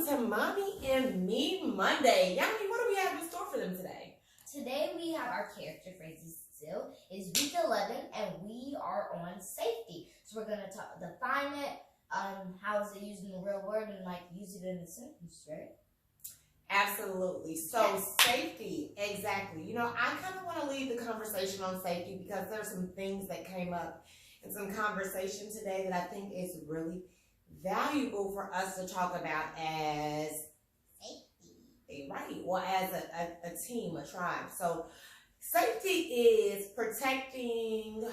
to Mommy and Me Monday. Yami, what do we have in store for them today? Today we have our character phrases still. It's week 11 and we are on safety. So we're going to define it, how is it used in the real world, and use it in a sentence, right? Absolutely. So yes. Safety, exactly. I kind of want to lead the conversation on safety because there's some things that came up in some conversation today that I think is really valuable for us to talk about as safety, right? Or as a team, a tribe. So safety is protecting,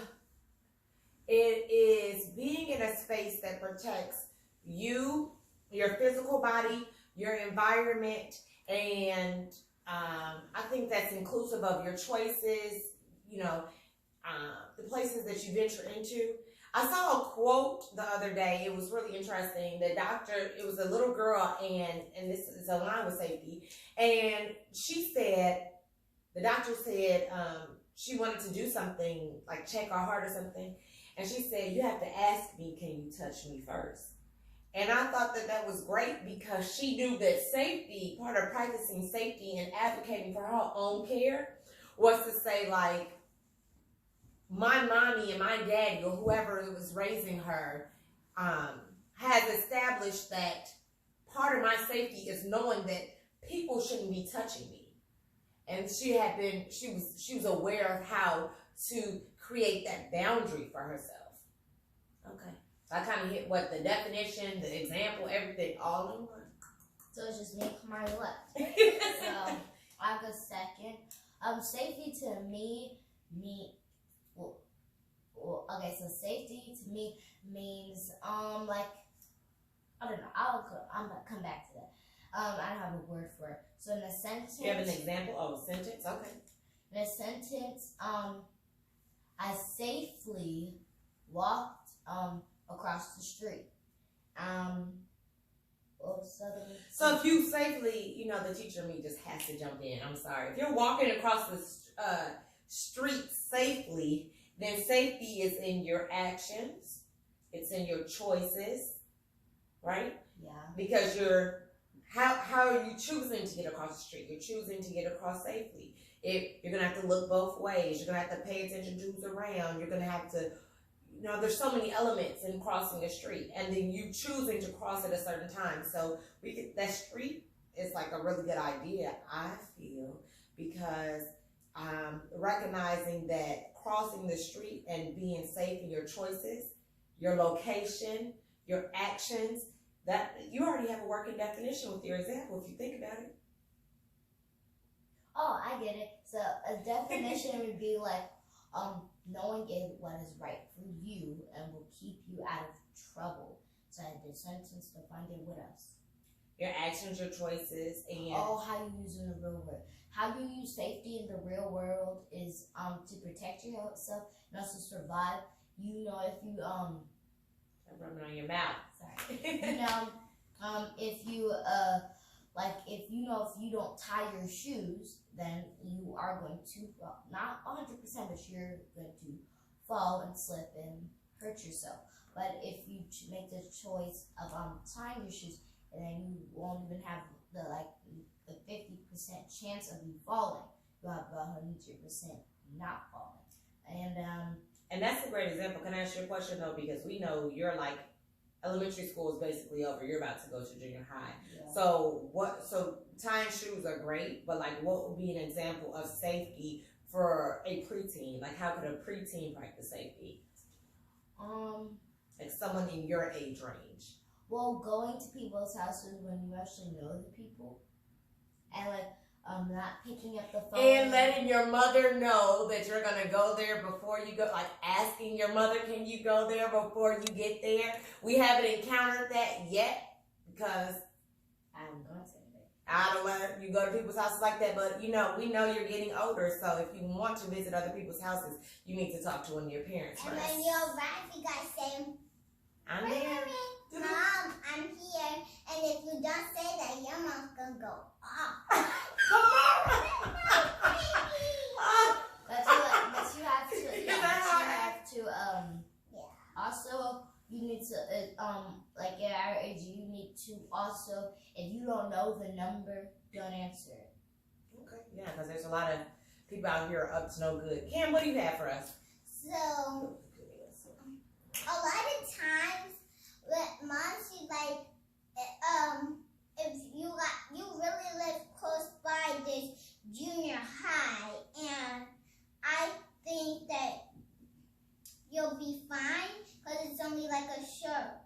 it is being in a space that protects you, your physical body, your environment, and I think that's inclusive of your choices, the places that you venture into. I saw a quote the other day. It was really interesting. It was a little girl, and this is aligned with safety, and the doctor said she wanted to do something, like check her heart or something, and she said, you have to ask me, can you touch me first? And I thought that was great because she knew that safety, part of practicing safety and advocating for her own care, was to say, my mommy and my daddy, or whoever was raising her, has established that part of my safety is knowing that people shouldn't be touching me. And she was aware of how to create that boundary for herself. Okay. I kind of hit the definition, the example, everything, all in one. So it's just me to my left. So I go second. Safety to me so safety to me means I don't know. I'm gonna come back to that. I don't have a word for it. So in a sentence, you have an example of a sentence? Okay. In a sentence, I safely walked across the street. So if you safely, the teacher in me just has to jump in. I'm sorry. If you're walking across the street safely, then safety is in your actions. It's in your choices, right? Yeah. Because how are you choosing to get across the street? You're choosing to get across safely. You're going to have to look both ways. You're going to have to pay attention to who's around. You're going to have to, there's so many elements in crossing a street, and then you choosing to cross at a certain time. So that street is a really good idea, I feel, because recognizing that crossing the street and being safe in your choices, your location, your actions, that you already have a working definition with your example if you think about it. Oh, I get it. So a definition would be knowing what is right for you and will keep you out of trouble. So the sentence defined it, what else? Your actions, your choices, and how you use it in the real world. How you use safety in the real world is to protect yourself and also survive. If you I'm rubbing on your mouth. Sorry. If you don't tie your shoes, then you are going to not 100%, but you're going to fall and slip and hurt yourself. But if you make the choice of tying your shoes, then you won't even have the 50% chance of you falling. You'll have 100% not falling. And that's a great example. Can I ask you a question though? Because we know you're elementary school is basically over. You're about to go to junior high. Yeah. So tying shoes are great, but what would be an example of safety for a preteen? How could a preteen practice safety? Someone in your age range. Well, going to people's houses when you actually know the people, and not picking up the phone. And letting your mother know that you're going to go there before you go, asking your mother, can you go there before you get there? We haven't encountered that yet because I haven't gone to it. I don't let you go to people's houses like that, but we know you're getting older, so if you want to visit other people's houses, you need to talk to one of your parents first. And when you're right, you guys say, I'm here. Mom, I'm here. And if you don't say that, your mom's going to go off. But you have to also you need to, like at our age, you need to also, if you don't know the number, don't answer it. Okay, yeah, because there's a lot of people out here up to no good. Cam, what do you have for us? So, a lot of times, when mom, she's like, if you really live close by this junior high, and I think that you'll be fine because it's only like a short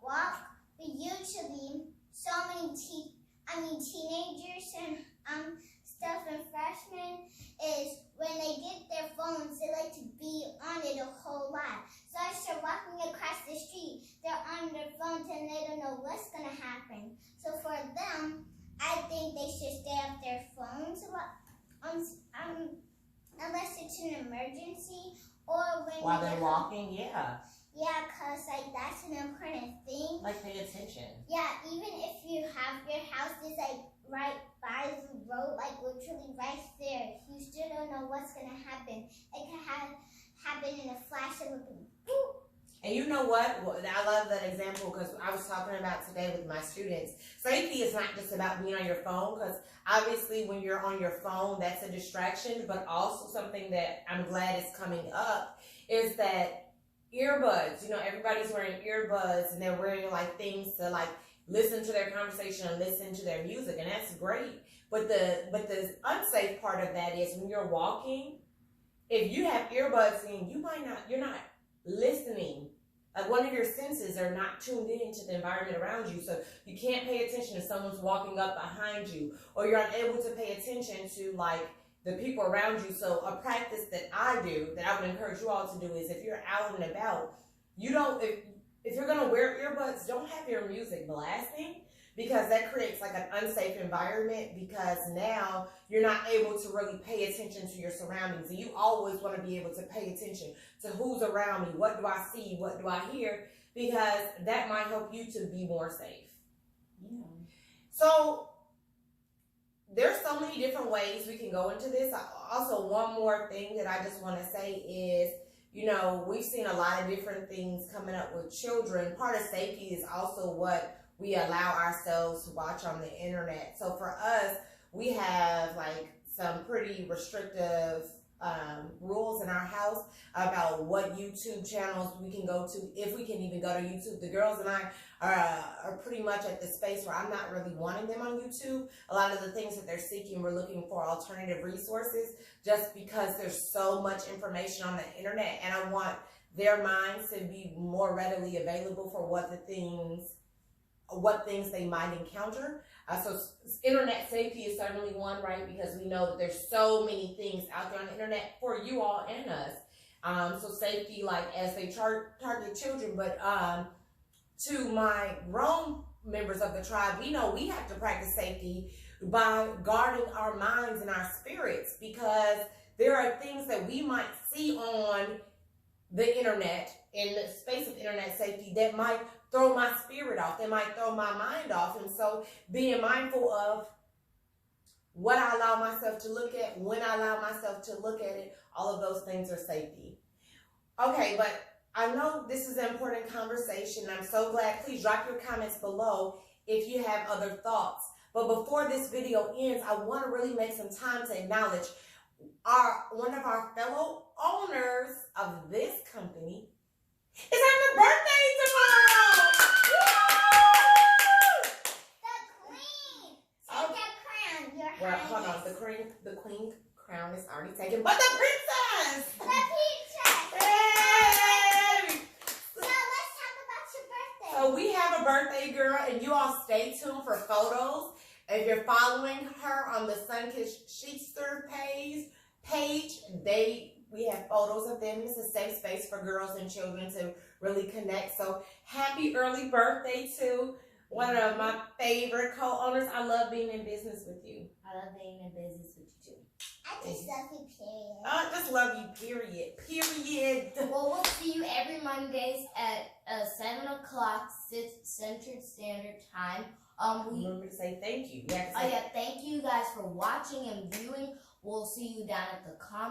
walk. But usually, so many teenagers and stuff and freshmen is when they get their phones, they like to be on it a whole lot. So as they're walking across the street, they're on their phones and they don't know what's gonna happen. So for them, I think they should stay off their phones unless it's an emergency or when While they're walking, yeah. Yeah, cause like that's an important thing. Like pay attention. Yeah, even if you have your house is like right by the road, like literally right there, you still don't know what's gonna happen. It can happen in a flash of a boop. And you know what? Well, I love that example because I was talking about today with my students. Safety is not just about being on your phone, because obviously when you're on your phone, that's a distraction, but also something that I'm glad is coming up is that earbuds. You know, everybody's wearing earbuds and they're wearing like things to like listen to their conversation and listen to their music, and that's great. But the unsafe part of that is when you're walking, if you have earbuds in, you're not listening. Like one of your senses are not tuned into the environment around you, so you can't pay attention if someone's walking up behind you, or you're unable to pay attention to like the people around you. So a practice that I do, that I would encourage you all to do, is if you're out and about, if you're gonna wear earbuds, don't have your music blasting, because that creates like an unsafe environment, because now you're not able to really pay attention to your surroundings. And you always want to be able to pay attention to who's around me, what do I see, what do I hear, because that might help you to be more safe. Yeah. So there's so many different ways we can go into this. Also, one more thing that I just want to say is, you know, we've seen a lot of different things coming up with children. Part of safety is also what we allow ourselves to watch on the internet. So for us, we have like some pretty restrictive rules in our house about what YouTube channels we can go to, if we can even go to YouTube. The girls and I are pretty much at the space where I'm not really wanting them on YouTube. A lot of the things that they're seeking, we're looking for alternative resources, just because there's so much information on the internet, and I want their minds to be more readily available for what things they might encounter. So internet safety is certainly one, right? Because we know that there's so many things out there on the internet for you all and us. So safety, like as they target children, but to my grown members of the tribe, we know we have to practice safety by guarding our minds and our spirits, because there are things that we might see on the internet, in the space of internet safety, that might throw my spirit off, that might throw my mind off. And so being mindful of what I allow myself to look at, when I allow myself to look at it, all of those things are safety. Okay, but I know this is an important conversation. I'm so glad. Please drop your comments below if you have other thoughts. But before this video ends, I want to really make some time to acknowledge one of our fellow owners of this company is having a birthday tomorrow. The queen! Take that crown, your Well, hold on. highness. The queen crown is already taken, but the princess! The princess! Hey! So let's talk about your birthday. So we have a birthday girl, and you all stay tuned for photos. If you're following her on the Sunkissed Sheetster page, we have photos of them. It's a safe space for girls and children to really connect. So happy early birthday to one of my favorite co-owners. I love being in business with you. I love being in business with you too. I just love you, period. I just love you, period. Period. Well, we'll see you every Mondays at 7 o'clock Central Standard Time. Remember to say thank you. Thank you guys for watching and viewing. We'll see you down at the comment